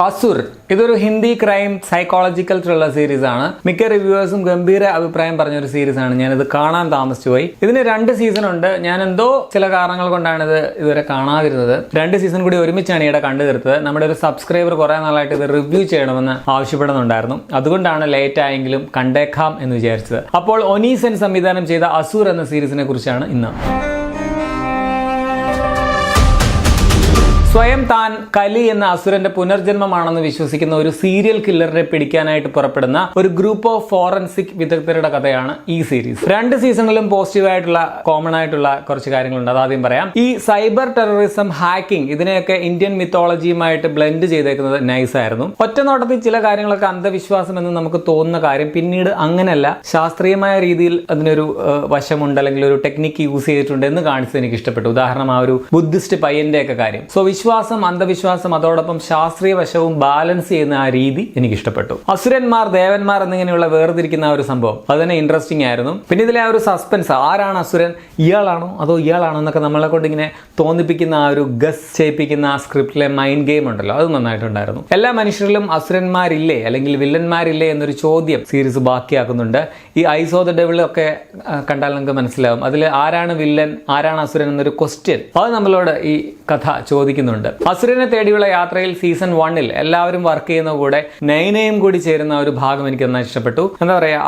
അസുർ ഇതൊരു Hindi crime psychological thriller series ആണ്. മിക്ക റിവ്യൂവേഴ്സും ഗംഭീര അഭിപ്രായം പറഞ്ഞൊരു സീരീസ് ആണ്. ഞാനിത് കാണാൻ താമസിച്ചു പോയി. ഇതിന് 2 സീസൺ ഉണ്ട്. ഞാൻ എന്തോ ചില കാരണങ്ങൾ കൊണ്ടാണ് ഇത് ഇതുവരെ കാണാതിരുന്നത്. 2 സീസൺ കൂടി ഒരുമിച്ചാണ് ഇവിടെ കണ്ടു തീർത്തത്. നമ്മുടെ ഒരു സബ്സ്ക്രൈബർ കുറെ നാളായിട്ട് ഇത് റിവ്യൂ ചെയ്യണമെന്ന് ആവശ്യപ്പെടുന്നുണ്ടായിരുന്നു. അതുകൊണ്ടാണ് ലേറ്റ് ആയെങ്കിലും കണ്ടേക്കാം എന്ന് വിചാരിച്ചത്. അപ്പോൾ ഒനി സെൻ സംവിധാനം ചെയ്ത അസുർ എന്ന സീരീസിനെ കുറിച്ചാണ് ഇന്ന്. സ്വയം താൻ കലി എന്ന അസുരന്റെ പുനർജന്മമാണെന്ന് വിശ്വസിക്കുന്ന ഒരു സീരിയൽ കില്ലറിനെ പിടിക്കാനായിട്ട് പുറപ്പെടുന്ന ഒരു ഗ്രൂപ്പ് ഓഫ് ഫോറൻസിക് വിദഗ്ധരുടെ കഥയാണ് ഈ സീരീസ്. 2 സീസണിലും പോസിറ്റീവായിട്ടുള്ള കോമൺ ആയിട്ടുള്ള കുറച്ച് കാര്യങ്ങളുണ്ട്. അതാദ്യം പറയാം. ഈ സൈബർ ടെററിസം, ഹാക്കിംഗ് ഇതിനെയൊക്കെ ഇന്ത്യൻ മിത്തോളജിയുമായിട്ട് ബ്ലെൻഡ് ചെയ്തേക്കുന്നത് നൈസ് ആയിരുന്നു. ഒറ്റ നോട്ടത്തിൽ ചില കാര്യങ്ങളൊക്കെ അന്ധവിശ്വാസം എന്ന് നമുക്ക് തോന്നുന്ന കാര്യം പിന്നീട് അങ്ങനെയല്ല, ശാസ്ത്രീയമായ രീതിയിൽ അതിനൊരു വശമുണ്ട് അല്ലെങ്കിൽ ഒരു ടെക്നിക്ക് യൂസ് ചെയ്തിട്ടുണ്ട് എന്ന് കാണിച്ചത് എനിക്ക് ഇഷ്ടപ്പെട്ടു. ഉദാഹരണം ആ ഒരു ബുദ്ധിസ്റ്റ് പയ്യന്റെ ഒക്കെ കാര്യം. സോ വിശ്വാസം, അന്ധവിശ്വാസം, അതോടൊപ്പം ശാസ്ത്രീയ വശവും ബാലൻസ് ചെയ്യുന്ന ആ രീതി എനിക്ക് ഇഷ്ടപ്പെട്ടു. അസുരന്മാർ, ദേവന്മാർ എന്നിങ്ങനെയുള്ള വേർതിരിക്കുന്ന ആ ഒരു സംഭവം അത് തന്നെ ഇൻട്രസ്റ്റിംഗ് ആയിരുന്നു. പിന്നെ ഇതിലെ ആ ഒരു സസ്പെൻസ്, ആരാണ് അസുരൻ, ഇയാളാണോ അതോ ഇയാളാണോ എന്നൊക്കെ നമ്മളെ കൊണ്ട് ഇങ്ങനെ തോന്നിപ്പിക്കുന്ന ആ ഒരു ഗസ് ചെയ്യിപ്പിക്കുന്ന ആ സ്ക്രിപ്റ്റിലെ മൈൻഡ് ഗെയിം ഉണ്ടല്ലോ, അത് നന്നായിട്ടുണ്ടായിരുന്നു. എല്ലാ മനുഷ്യരിലും അസുരന്മാരില്ലേ അല്ലെങ്കിൽ വില്ലന്മാരില്ലേ എന്നൊരു ചോദ്യം സീരീസ് ബാക്കിയാക്കുന്നുണ്ട്. ഈ ഐസ് ഓഫ് ദ ഡെവിൾ ഒക്കെ കണ്ടാൽ നമുക്ക് മനസ്സിലാവും. അതിൽ ആരാണ് വില്ലൻ, ആരാണ് അസുരൻ എന്നൊരു ക്വസ്റ്റ്യൻ അത് നമ്മളോട് ഈ കഥ ചോദിക്കുന്നുണ്ട്. അസുരനെ തേടിയുള്ള യാത്രയിൽ സീസൺ 1 എല്ലാവരും വർക്ക് ചെയ്യുന്ന കൂടെ നൈനയും കൂടി ചേരുന്ന ഒരു ഭാഗം എനിക്ക് നന്നായി ഇഷ്ടപ്പെട്ടു. എന്താ പറയാ,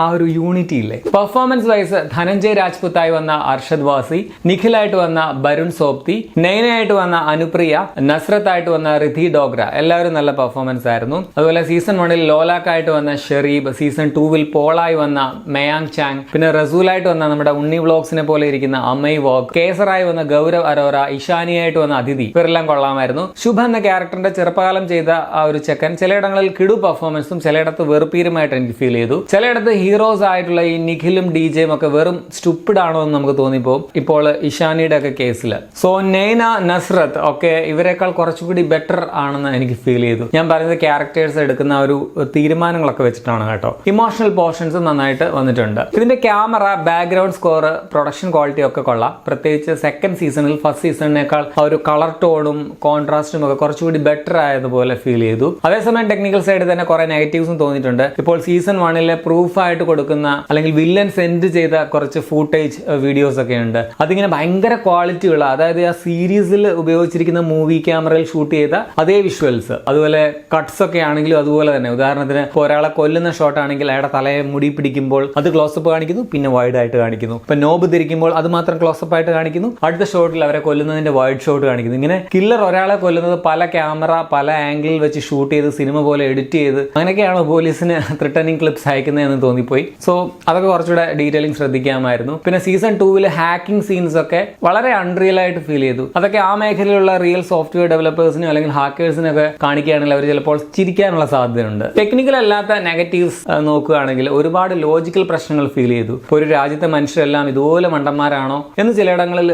ആ ഒരു യൂണിറ്റി ഇല്ലേ. പെർഫോമൻസ് വൈസ് ധനഞ്ജയ് രാജ്പുത്തായി വന്ന അർഷദ് വാസി, നിഖിലായിട്ട് വന്ന ബരുൺ സോപ്തി, നൈനയായിട്ട് വന്ന അനുപ്രിയ, നസ്രത്തായിട്ട് വന്ന റിധി ഡോഗ്ര, എല്ലാവരും നല്ല പെർഫോമൻസ് ആയിരുന്നു. അതുപോലെ സീസൺ 1 ലോലാക്കായിട്ട് വന്ന ഷെറീബ്, സീസൺ 2 പോളായി വന്ന മേയാങ് ചാങ്, പിന്നെ റസൂലായിട്ട് വന്ന നമ്മുടെ ഉണ്ണി വ്ളോഗ്സിനെ പോലെ ഇരിക്കുന്ന അമയ് വോഗ്, കേസറായി വന്ന ഗൗരവ് അരോറ, ഇഷാനിയായിട്ട് വന്ന അതിഥി, ഇവരെല്ലാം കൊള്ളാമായിരുന്നു. ശുഭ എന്ന ക്യാരക്ടറിന്റെ ചെറുപ്പകാലം ചെയ്ത ആ ഒരു ചെക്കൻ ചിലയിടങ്ങളിൽ കിടു പെർഫോമൻസും ചിലയിടത്ത് വെറുപ്പീരുമായിട്ട് എനിക്ക് ഫീൽ ചെയ്തു. ചിലയിടത്ത് ഹീറോസ് ആയിട്ടുള്ള ഈ നിഖിലും ഡിജയും ഒക്കെ വെറും സ്റ്റുപ്പിഡ് ആണോ എന്ന് നമുക്ക് തോന്നിപ്പോ ഇപ്പോൾ ഇഷാനിയുടെ ഒക്കെ കേസിൽ. സോ നൈന, നസ്രത്ത് ഒക്കെ ഇവരെക്കാൾ കുറച്ചുകൂടി ബെറ്റർ ആണെന്ന് എനിക്ക് ഫീൽ ചെയ്തു. ഞാൻ പറയുന്നത് ക്യാരക്ടേഴ്സ് എടുക്കുന്ന ഒരു തീരുമാനങ്ങളൊക്കെ വെച്ചിട്ടാണ് കേട്ടോ. ഇമോഷണൽ പോർഷൻസ് നന്നായിട്ട് വന്നിട്ടുണ്ട്. ഇതിന്റെ camera, background score, production quality ഒക്കെ കൊള്ളാം. പ്രത്യേകിച്ച് സെക്കൻഡ് സീസണിൽ ഫസ്റ്റ് സീസണിനേക്കാൾ ആ ഒരു കളർ ടോണും കോൺട്രാസ്റ്റും ഒക്കെ കുറച്ചുകൂടി ബെറ്റർ ആയതുപോലെ ഫീൽ ചെയ്തു. അതേസമയം ടെക്നിക്കൽ സൈഡിൽ തന്നെ കുറെ നെഗറ്റീവ്സും തോന്നിയിട്ടുണ്ട്. ഇപ്പോൾ സീസൺ 1 പ്രൂഫ് ആയിട്ട് കൊടുക്കുന്ന അല്ലെങ്കിൽ വില്ലൻ സെൻഡ് ചെയ്ത കുറച്ച് ഫൂട്ടേജ് വീഡിയോസ് ഒക്കെ ഉണ്ട്. അതിങ്ങനെ ഭയങ്കര ക്വാളിറ്റി ഉള്ള, അതായത് ആ സീരീസിൽ ഉപയോഗിച്ചിരിക്കുന്ന മൂവി ക്യാമറയിൽ ഷൂട്ട് ചെയ്ത അതേ വിഷ്വൽസ്, അതുപോലെ കട്ട്സ് ഒക്കെ ആണെങ്കിലും അതുപോലെ തന്നെ. ഉദാഹരണത്തിന് ഒരാളെ കൊല്ലുന്ന ഷോട്ട് ആണെങ്കിൽ അയാളുടെ തലയെ മുടി പിടിക്കുമ്പോൾ അത് ക്ലോസപ്പ് കാണിക്കുന്നു, പിന്നെ വൈഡ് ആയിട്ട് കാണിക്കുന്നു. ഇപ്പൊ നോബ് തിരിക്കുമ്പോൾ അത് മാത്രം ക്ലോസപ്പ് ആയിട്ട് കാണിക്കുന്നു, അടുത്ത ഷോട്ടിൽ അവരെ കൊല്ലുന്നതിന്റെ വൈഡ് ഷോട്ട് കാണിക്കുന്നു. ഇങ്ങനെ കില്ലർ ഒരാളെ കൊല്ലുന്നത് പല ക്യാമറ, പല ആംഗിളിൽ വെച്ച് ഷൂട്ട് ചെയ്ത് സിനിമ പോലെ എഡിറ്റ് ചെയ്ത് അങ്ങനെയൊക്കെയാണ് പോലീസിന് ത്രിട്ടനിങ് ക്ലിപ്സ് അയക്കുന്നതെന്ന് തോന്നിപ്പോയി. സോ അതൊക്കെ കുറച്ചുകൂടെ ഡീറ്റെയിലിംഗ് ശ്രദ്ധിക്കാമായിരുന്നു. പിന്നെ സീസൺ 2 ഹാക്കിംഗ് സീൻസ് ഒക്കെ വളരെ അൺറിയൽ ആയിട്ട് ഫീൽ ചെയ്തു. അതൊക്കെ ആ മേഖലയിലുള്ള റിയൽ സോഫ്റ്റ്വെയർ ഡെവലപ്പേഴ്സിനും അല്ലെങ്കിൽ ഹാക്കേഴ്സിനൊക്കെ കാണിക്കുകയാണെങ്കിൽ അവർ ചിലപ്പോൾ ചിരിക്കാനുള്ള സാധ്യതയുണ്ട്. ടെക്നിക്കൽ അല്ലാത്ത നെഗറ്റീവ്സ് നോക്കുകയാണെങ്കിൽ ഒരുപാട് ലോജിക്കൽ പ്രശ്നങ്ങൾ ഫീൽ ചെയ്തു. ഒരു രാജ്യത്തെ മനുഷ്യരെല്ലാം ഇതുപോലെ മണ്ടന്മാരാണോ എന്ന് ചിലയിടങ്ങളിൽ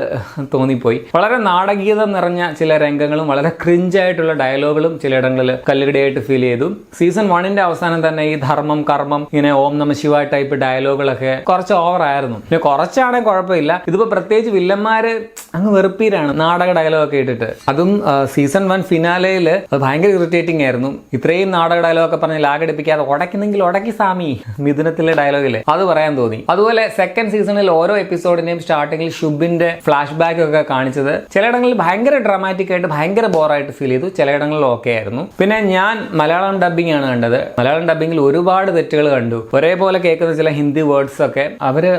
തോന്നിപ്പോയി. വളരെ നാടകീയത നിറഞ്ഞ ചില രംഗങ്ങളും വളരെ ക്രിഞ്ചായിട്ടുള്ള ഡയലോഗുകളും ചിലയിടങ്ങളിൽ കല്ലുകടിയായിട്ട് ഫീൽ ചെയ്തു. സീസൺ 1 അവസാനം തന്നെ ഈ ധർമ്മം, കർമ്മം, ഇങ്ങനെ ഓം നമ ശിവ ടൈപ്പ് ഡയലോഗുകളൊക്കെ കുറച്ച് ഓവർ ആയിരുന്നു. പിന്നെ കുറച്ചാണെങ്കിൽ കുഴപ്പമില്ല. ഇതിപ്പോ പ്രത്യേകിച്ച് വില്ലന്മാര് അങ്ങ് വെറുപ്പീരാണ് നാടക ഡയലോഗൊക്കെ ഇട്ടിട്ട്. അതും സീസൺ 1 ഫിനാലയില് ഭയങ്കര ഇറിറ്റേറ്റിംഗ് ആയിരുന്നു. ഇത്രയും നാടക ഡയലോഗൊക്കെ പറഞ്ഞ് ലാഗടിപ്പിക്കാതെ ഉടക്കുന്നെങ്കിൽ ഉടക്കി സാമി, മിഥുനത്തിലെ ഡയലോഗില് അത് പറയാൻ തോന്നി. അതുപോലെ സെക്കൻഡ് സീസണിൽ ഓരോ എപ്പിസോഡിന്റെയും സ്റ്റാർട്ടിങ്ങിൽ ശുഭിന്റെ ഫ്ലാഷ് ബാക്ക് ഒക്കെ കാണിച്ചത് ചിലയിടങ്ങളിൽ ഭയങ്കര ഡ്രാമാറ്റിക് ആയിട്ട് ഭയങ്കര ബോറായിട്ട് ഫീൽ ചെയ്തു. ചിലയിടങ്ങളിൽ ഓക്കെ ആയിരുന്നു. പിന്നെ ഞാൻ മലയാളം ഡബ്ബിംഗ് ആണ് കണ്ടത്. മലയാളം ഡബ്ബിംഗിൽ ഒരുപാട് തെറ്റുകൾ കണ്ടു. ഒരേപോലെ കേൾക്കുന്ന ചില ഹിന്ദി വേർഡ്സ് ഒക്കെ അവര്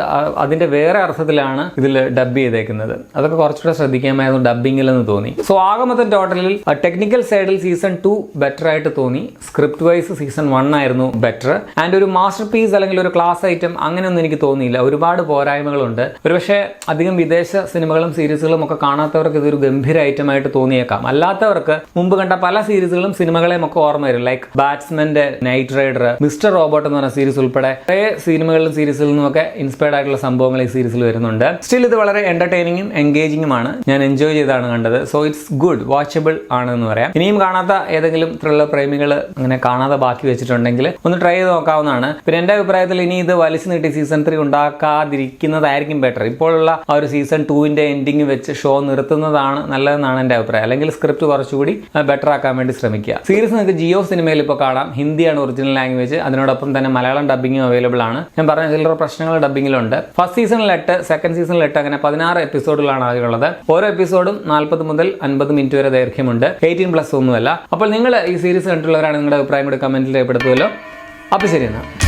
അതിന്റെ വേറെ അർത്ഥത്തിലാണ് ഇതിൽ ഡബ് ചെയ്തേക്കുന്നത്. അതൊക്കെ കുറച്ചുകൂടെ ശ്രദ്ധിക്കാമായിരുന്നു ഡബ്ബിംഗിലെന്ന് തോന്നി. സോ ആകെ മൊത്തം ടോട്ടലിൽ ടെക്നിക്കൽ സൈഡിൽ സീസൺ 2 ബെറ്റർ ആയിട്ട് തോന്നി. സ്ക്രിപ്റ്റ് വൈസ് സീസൺ 1 ആയിരുന്നു ബെറ്റർ. ആൻഡ് ഒരു മാസ്റ്റർ പീസ് അല്ലെങ്കിൽ ഒരു ക്ലാസ് ഐറ്റം അങ്ങനെയൊന്നും എനിക്ക് തോന്നിയില്ല. ഒരുപാട് പോരായ്മകളുണ്ട്. ഒരുപക്ഷെ അധികം വിദേശ സിനിമകളും സീരീസുകളും ഒക്കെ കാണാത്തവർക്ക് ഇതൊരു ഗംഭീര ഐറ്റം ആയിട്ട് തോന്നിയേക്കാം. അല്ലാത്തവർക്ക് മുമ്പ് കണ്ട പല സീരീസുകളും സിനിമകളെയും ഒക്കെ ഓർമ്മ വരും. ലൈക്ക് ബാറ്റ്സ്മാന്റെ നൈറ്റ് റൈഡർ, മിസ്റ്റർ റോബോട്ട് എന്ന് പറഞ്ഞ സീരീസ് ഉൾപ്പെടെ കുറേ സിനിമകളിലും സീരീസിൽ നിന്നുമൊക്കെ ഇൻസ്പയർഡ് ആയിട്ടുള്ള സംഭവങ്ങൾ ഈ സീരീസിൽ വരുന്നുണ്ട്. സ്റ്റിൽ ഇത് വളരെ എന്റർടൈനിങ്ങും എൻഗേജിങ്ങുമാണ്. ഞാൻ എൻജോയ് ചെയ്താണ് കണ്ടത്. സോ ഇറ്റ്സ് ഗുഡ്, വാച്ചബിൾ ആണെന്ന് പറയാം. ഇനിയും കാണാത്ത ഏതെങ്കിലും ത്രില്ലർ പ്രേമികൾ അങ്ങനെ കാണാതെ ബാക്കി വെച്ചിട്ടുണ്ടെങ്കിൽ ഒന്ന് ട്രൈ ചെയ്ത് നോക്കാവുന്നതാണ്. പിന്നെ എൻ്റെ അഭിപ്രായത്തിൽ ഇനി ഇത് വലിച്ചു നീട്ടി സീസൺ 3 ഉണ്ടാക്കാതിരിക്കുന്നതായിരിക്കും ബെറ്റർ. ഇപ്പോഴുള്ള ആ ഒരു സീസൺ 2ന്റെ എൻഡിങ് വെച്ച് ഷോ നിർത്തുന്നതാണ് നല്ലതെന്നാണ് എൻ്റെ അഭിപ്രായം. അല്ലെങ്കിൽ സ്ക്രിപ്റ്റ് കുറച്ചുകൂടി ബെറ്റർ ആക്കാൻ വേണ്ടി ശ്രമിക്കുക. സീരീസ് നിങ്ങൾക്ക് ജിയോ സിനിമയിൽ ഇപ്പോൾ കാണാം. ഹിന്ദിയാണ് ഒറിജിനൽ ലാംഗ്വേജ്. അതിനോടൊപ്പം തന്നെ മലയാളം ഡബ്ബിങ്ങും അവൈലബിൾ ആണ്. ഞാൻ പറഞ്ഞ ചില പ്രശ്നങ്ങൾ ഡബ്ബിങ്ങിലുണ്ട്. ഫസ്റ്റ് സീസണിൽ 8, സെക്കൻഡ് സീസണിൽ 8, അങ്ങനെ 16 എപ്പിസോഡുകളാണ് ആകെയുള്ളത്. ഓരോ എപ്പിസോഡും 40 മുതൽ 50 മിനിറ്റ് വരെ ദൈർഘ്യമുണ്ട്. 18+ ഒന്നുമല്ല. അപ്പോൾ നിങ്ങൾ ഈ സീരീസ് കണ്ടിട്ടുള്ളവരാണ്, നിങ്ങളുടെ അഭിപ്രായം കൂടി കമന്റിൽ രേഖപ്പെടുത്തുമല്ലോ. അപ്പോൾ ശരി എന്നാൽ.